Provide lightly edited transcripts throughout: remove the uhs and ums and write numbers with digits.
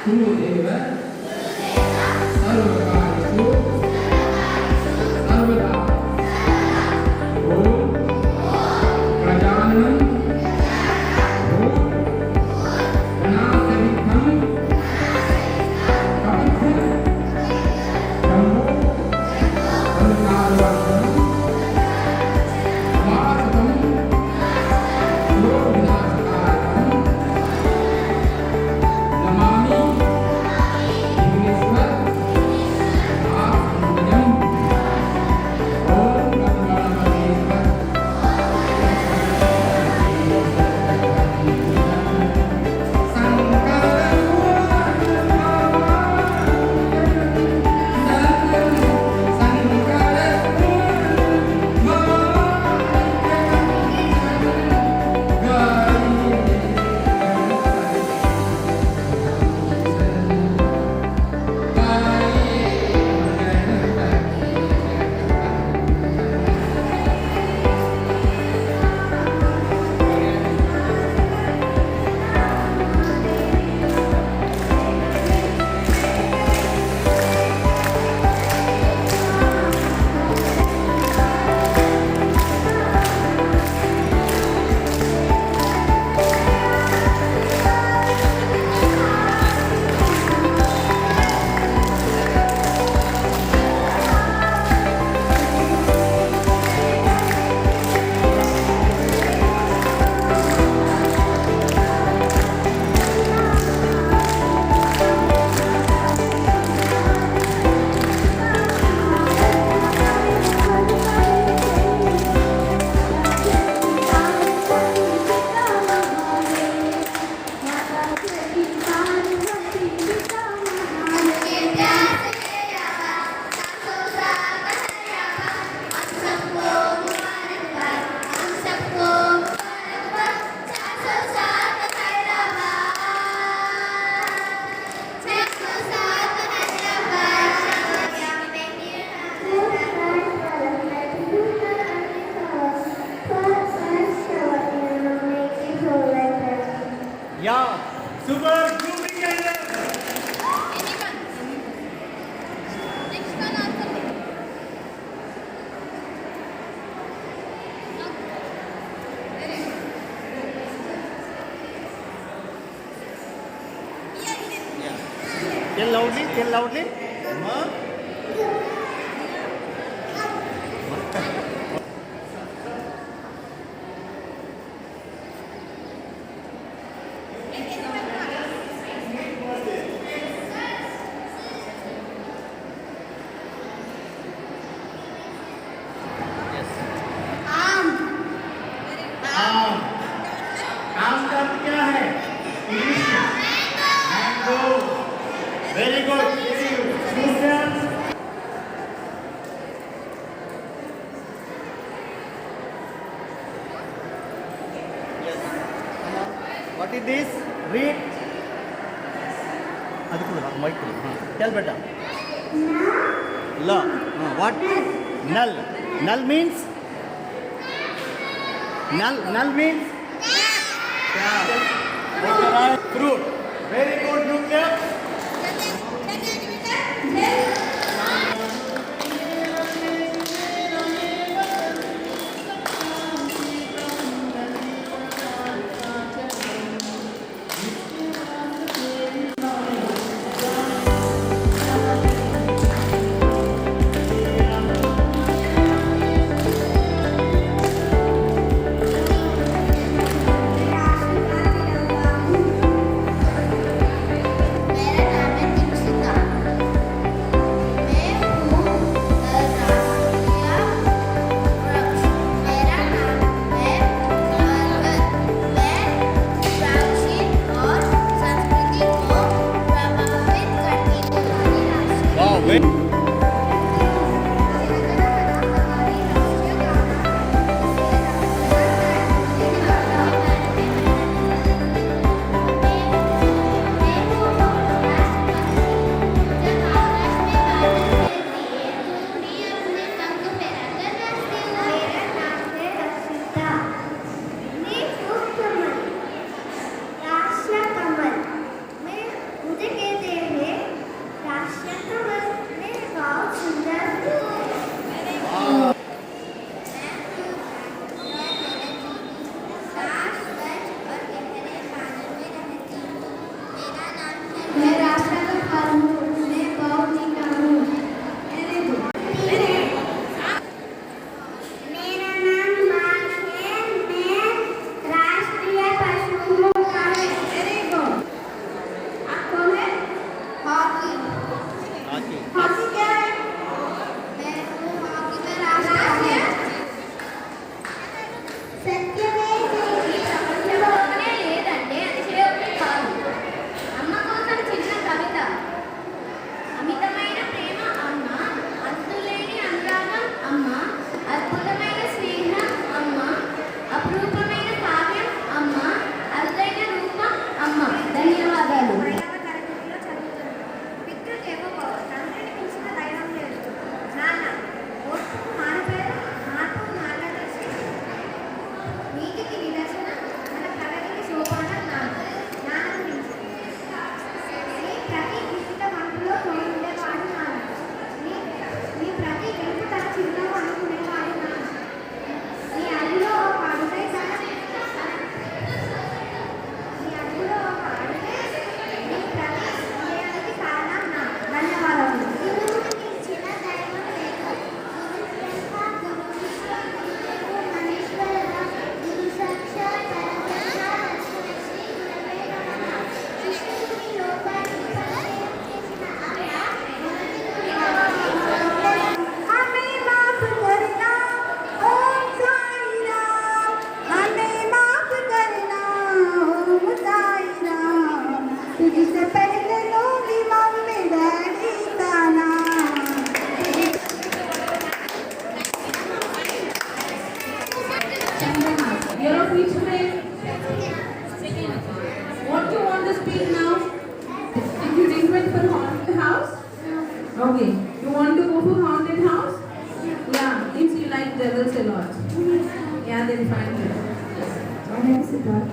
गुरुदेव सर्वकार्येषु सर्वदा ओम प्रजाननं ओम गणाधिपं कपिलं ब्रह्मो संसारवर्धनं वासवं लोकविनाशकारकं नमामि विघ्नेश्वर महासंज्ञं ओम गंगाधरेश्वर Yeah, super grouping and tell loudly, tell loudly. आम का अर्थ क्या है? इंग्लिश में mango. Very good. Students. Yes. What is this? Read. ಅದಕ್ಕೆ mic tell better. La. What? Null. Null means? Null means? Fruit. Very good, Utkarsh. तुझसे पहले लोगी mummy daddy का नाम। You're of which grade? What do you want to speak now? Did you request for haunted house? Okay. You want to go for haunted house? Yeah, means you like devils a lot. Yeah, then fine. My name is Utkarsh,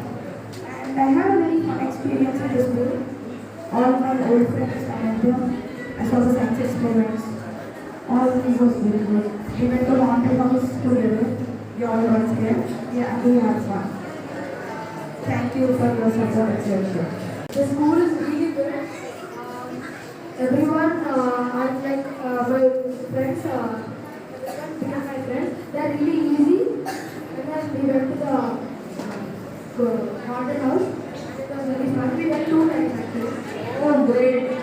and I had a very fun experience at the school. All my old friends I met them. I saw the science experiments. All this was very good. We went to haunted house together. We all got scared. Yeah, we had fun. Thank you for your support, Excellencia. The school is really good. Everyone, I like my friends, become my friends. They are really easy. And then we went to the haunted house. It was very fun. We went 2 times actually. Oh, great. It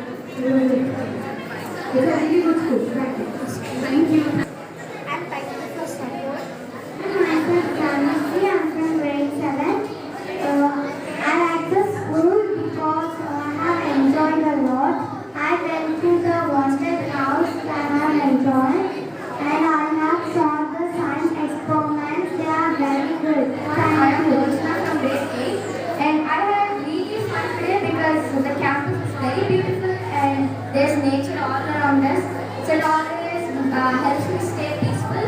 was very fun. It's a really good school. Thank you. Thank you. I'm Paikana for support. I'm from chemistry. I'm from grade 7. I like the school because I have enjoyed a lot. I went to the haunted house and I have enjoyed. And I have saw the science experiments. They are very good. Thank you. From grade 8 and I had really fun today because the campus is very beautiful and there's nature all around us. So it always helps me stay peaceful.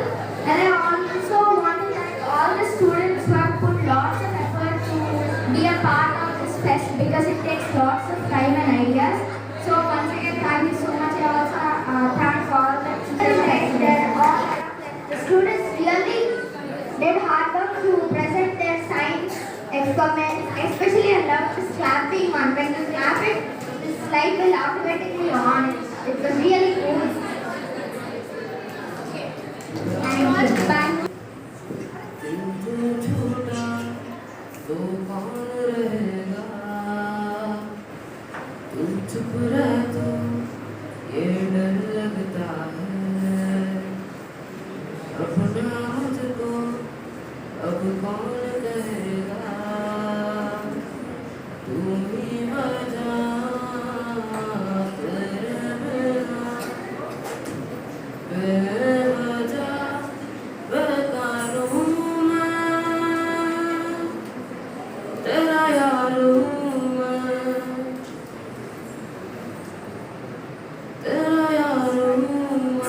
And I also want to thank all the students who have put lots of effort to be a part of this fest because it takes lots of time and ideas. So once again, thank you so much. I also thank all the teachers. The students really did hard work to present their science experiments. Especially I love this clapping one. When you clap it, this slide will automatically on. It was really cool. Thank you. Bye. तुमको छोड़ा तो कौन रहेगा? तुम चुप रह तो ये डर लगता है। अपना मुझको अब कौन कहेगा? तुम ही बजा तेरे बिना बेवजह बेकार हूँ मैं, तेरा यार हूँ मैं, तेरा यार हूँ मैं।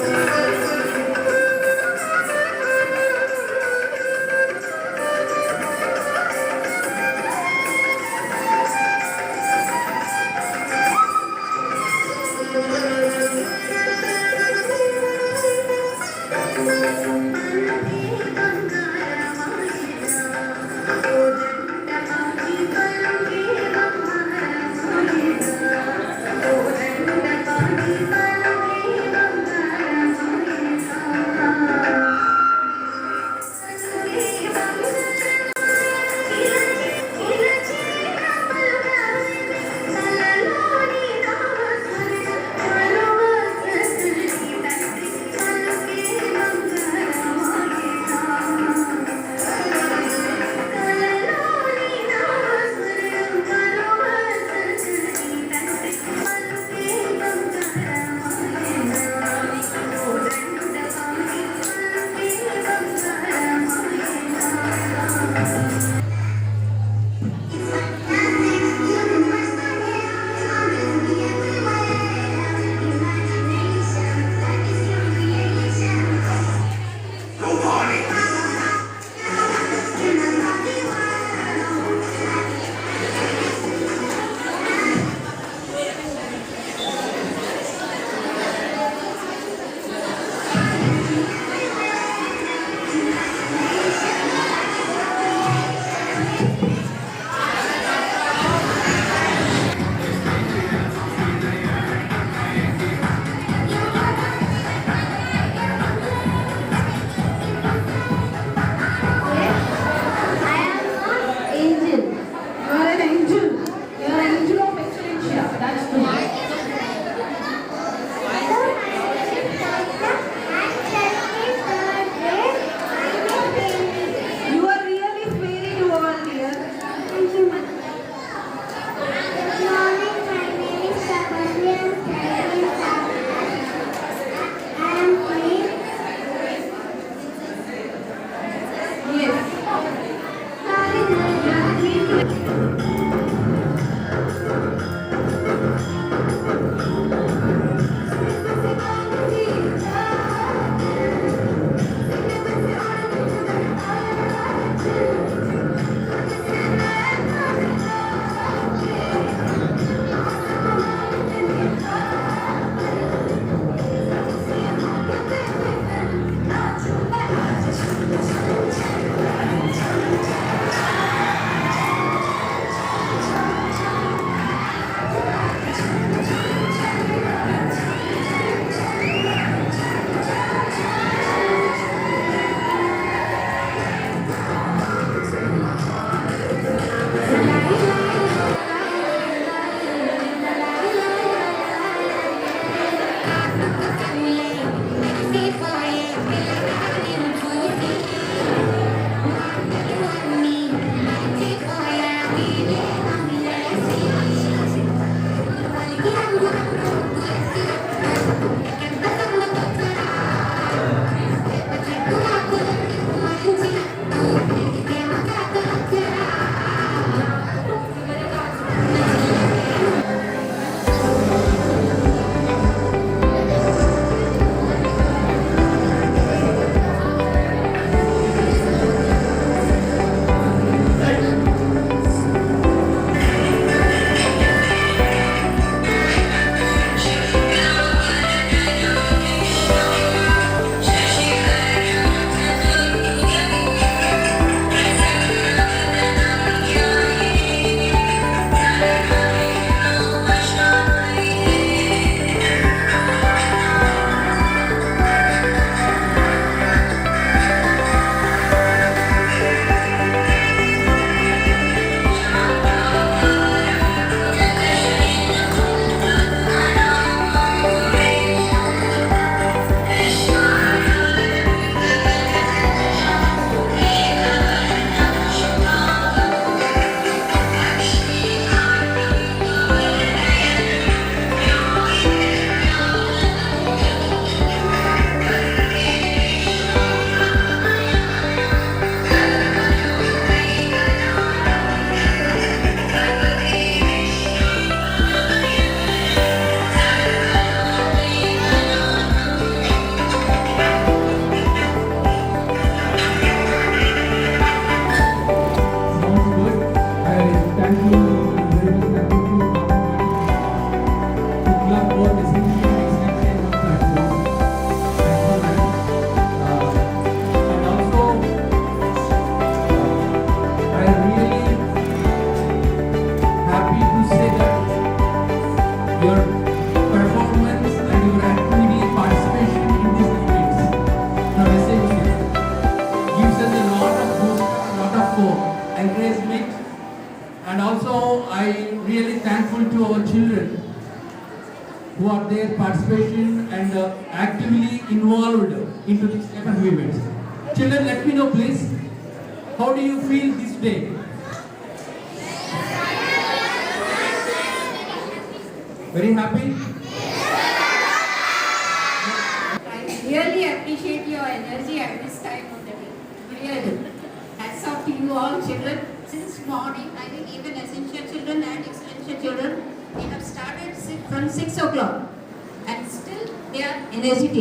are both essentially excellent in one platform. And also, I am really happy to say that your performance and your activity participation in these events from essential gives us a lot of boost, a lot of encouragement, and also I really thankful to our children who are there participation and actively involved into these type of events. Children, let me know please, how do you feel this day? Very happy? I really appreciate your energy at this time of the day. Really. Hats off to you all children. Since morning, I think even essential children and excellencia children, they have started from 6 o'clock. And still they are energetic.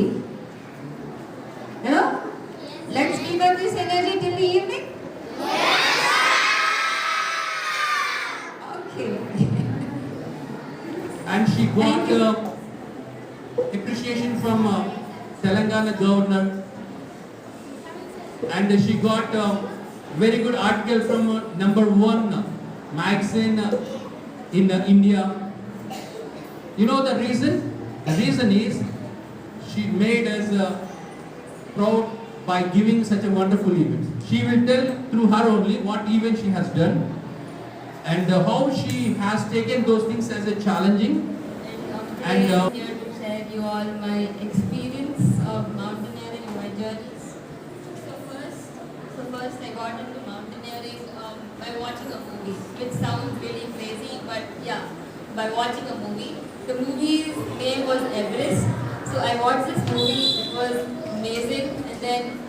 You know? Let's keep up this energy till the evening. Okay. And she got appreciation from Telangana governor, and she got very good article from number 1 magazine in India. You know the reason? The reason is she made us proud by giving such a wonderful event. She will tell through her only what event she has done and how she has taken those things as a challenging. And here to share you all my experience of mountaineering, my journeys. So first I got into mountaineering by watching a movie, which sounds really crazy, but yeah, by watching a movie. The movie's name was Everest. So I watched this movie, it was amazing, and then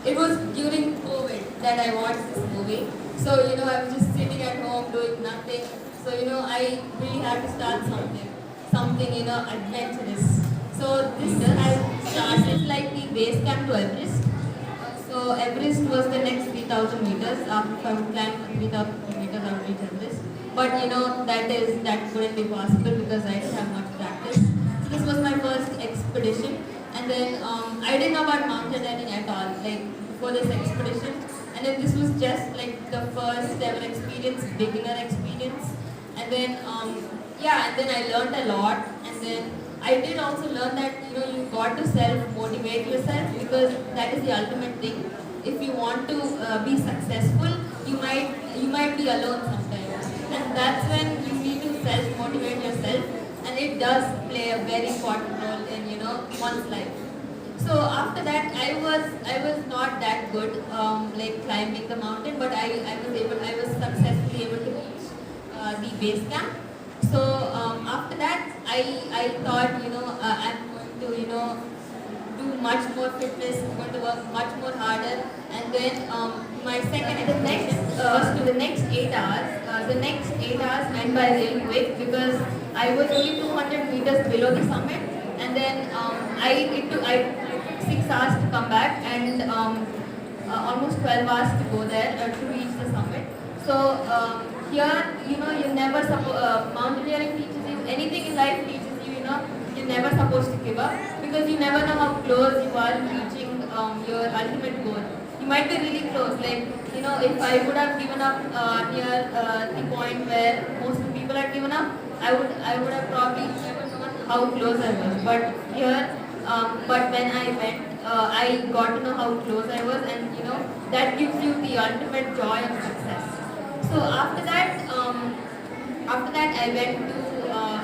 it was during COVID that I watched this movie. So, I was just sitting at home doing nothing. So, I really had to start something, adventurous. So this has started like the base camp to Everest. So Everest was the next 3,000 meters. After I would climb 3,000 meters, I would reach Everest. But that couldn't be possible because I didn't have much practice. So this was my first expedition. And then I didn't know about mountaineering at all, like before this expedition. And then this was just like the first ever experience, beginner experience. And then and then I learned a lot. And then I did also learn that you got to self-motivate yourself, because that is the ultimate thing. If you want to be successful, you might be alone sometimes, and that's when you need to self-motivate yourself. And it does play a very important role in one's life. So after that, I was not that good like climbing the mountain, but I was successfully able to reach the base camp. So after that, I thought I'm going to do much more fitness, I'm going to work much more harder. And then my second expedition was to the next 8 hours. The next 8 hours went by really quick because I was only 200 meters below the summit, and then it took 6 hours to come back, and almost 12 hours to go there to reach the summit. So here, you never mountaineering teaches you anything in life. Teaches you, you're never supposed to give up, because you never know how close you are to reaching your ultimate goal. You might be really close. Like if I would have given up near the point where most of the people had given up, I would have probably never known how close I was. But here, but when I went, I got to know how close I was, and that gives you the ultimate joy of success. So after that,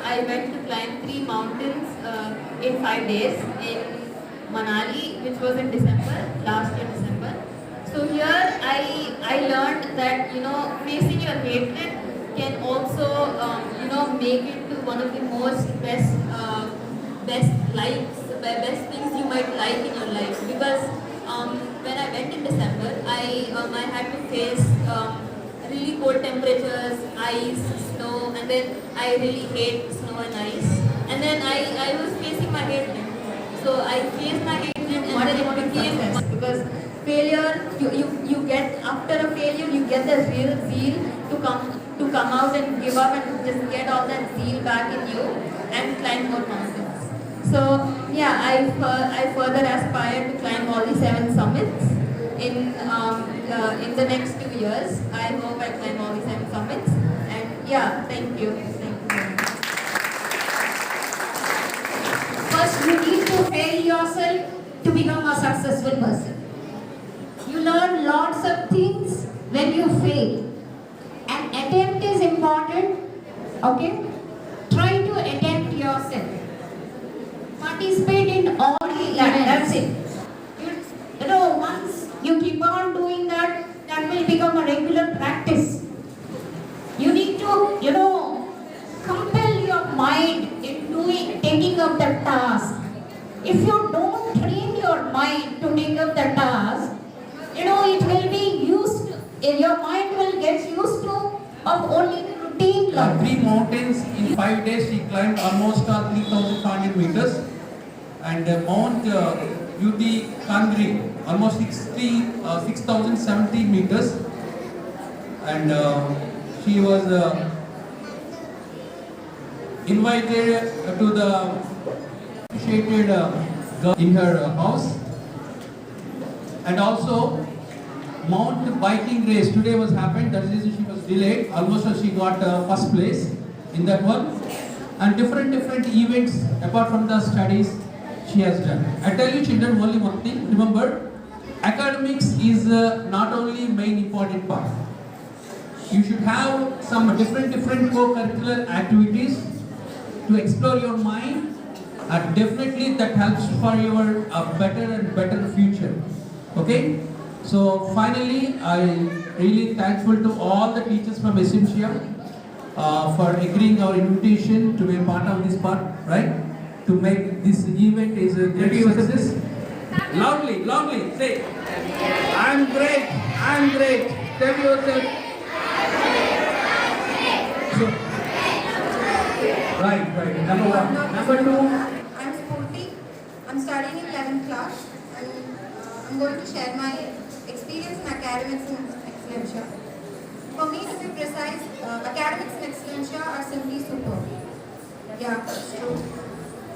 I went to climb 3 mountains in 5 days in Manali, which was in last year December. So here I learned that facing your hatred can also make it to one of the best things you might like in your life. Because when I went in December, I had to face really cold temperatures, ice, snow, and then I really hate snow and ice. And then I was facing my hatred. So I faced my hatred, and what I want to success, because failure, you get, after a failure, you get the real zeal to come out and give up and just get all that zeal back in you. and climb more mountains. So yeah, I further aspire to climb all the 7 summits in the next 2 years. I hope I climb all the 7 summits. And yeah, thank you. Thank you very much. First, you need to fail yourself to become a successful person. You learn lots of things when you fail. An attempt is important. Okay? Try to attempt yourself. Participate in all the events. That's it. You know, once you keep on doing that, that will become a regular practice. You need to, compel your mind in taking up the task. If you don't train your mind to take up the task, it will be used, your mind will get used to of only routine learning. 3 mountains in 5 days. She climbed almost 3,500 meters. And Mount Uti Kandri, almost 6,070 meters. And she was invited to the appreciated girl in her house. And also Mount biking race today was happened. That is, she was delayed. Almost she got first place in that one. And different events apart from the studies she has done. I tell you children only one thing. Remember, academics is not only main important part. You should have some different co-curricular activities to explore your mind, and definitely that helps for your better and better future. Okay? So finally, I really thankful to all the teachers from Excellencia for agreeing our invitation to be a part of this part, right? To make this event is a great success. Loudly, say, I'm great. Tell yourself. So, right. Number 1. Number 2. I'm Spurti. I'm studying in 11th class. And I'm going to share my experience in academics in Excellencia. For me, to be precise, academics in Excellencia are simply superb. Yeah, it's true.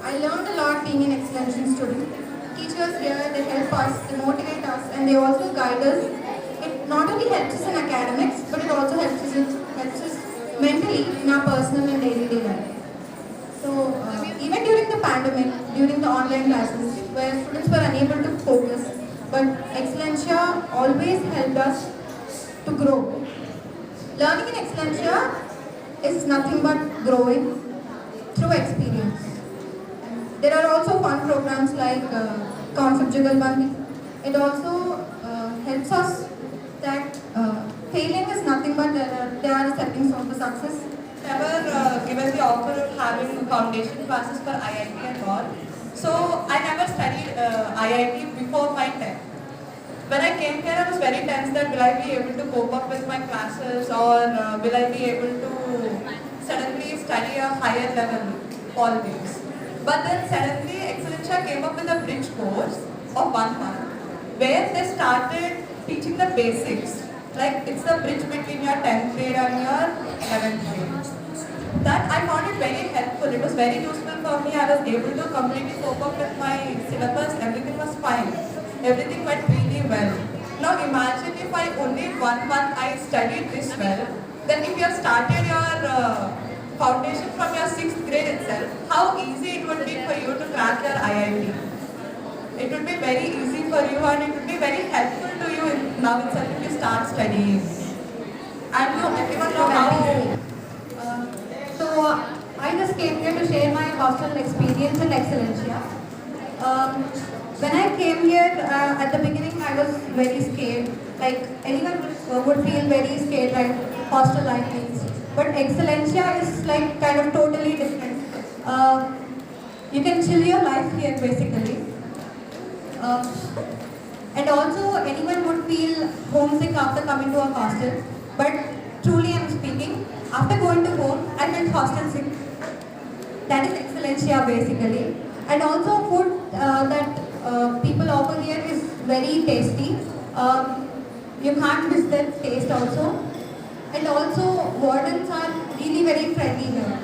I learned a lot being an Excellencia student. Teachers here, they help us, they motivate us, and they also guide us. It not only helps us in academics, but it also helps us mentally in our personal and daily life. So, even during the pandemic, during the online classes, where students were unable to focus, but Excellencia always helped us to grow. Learning in Excellencia is nothing but growing through experience. There are also fun programs like Concept Jugalbandi. It also helps us that failing is nothing but there are stepping stones for success. Never given the offer of having foundation classes for IIT and all. So I never studied IIT before my 10th. When I came here, I was very tense that will I be able to cope up with my classes, or will I be able to suddenly study a higher level politics. But then suddenly Excellencia came up with a bridge course of 1 month where they started teaching the basics. Like it's the bridge between your 10th grade and your 11th grade. That I found it very helpful. It was very useful for me. I was able to completely cope up with my syllabus. Everything was fine. Everything went really well. Now imagine if I only 1 month I studied this well, then if you have started your foundation from your 6th grade itself, how easy it would be for you to crack your IIT. It would be very easy for you, and it would be very helpful to you now itself if you start studying. And you everyone know how. So I just came here to share my hostel experience in Excellencia. When I came here, at the beginning I was very scared. Like anyone would feel very scared, right? Hostel life means. But Excellencia is like kind of totally different. You can chill your life here basically. And also anyone would feel homesick after coming to a hostel. But truly I'm speaking, after going to home, I felt hostel sick. That is Excellencia basically. And also food that people offer here is very tasty. You can't miss that taste also. And also wardens are really very friendly here.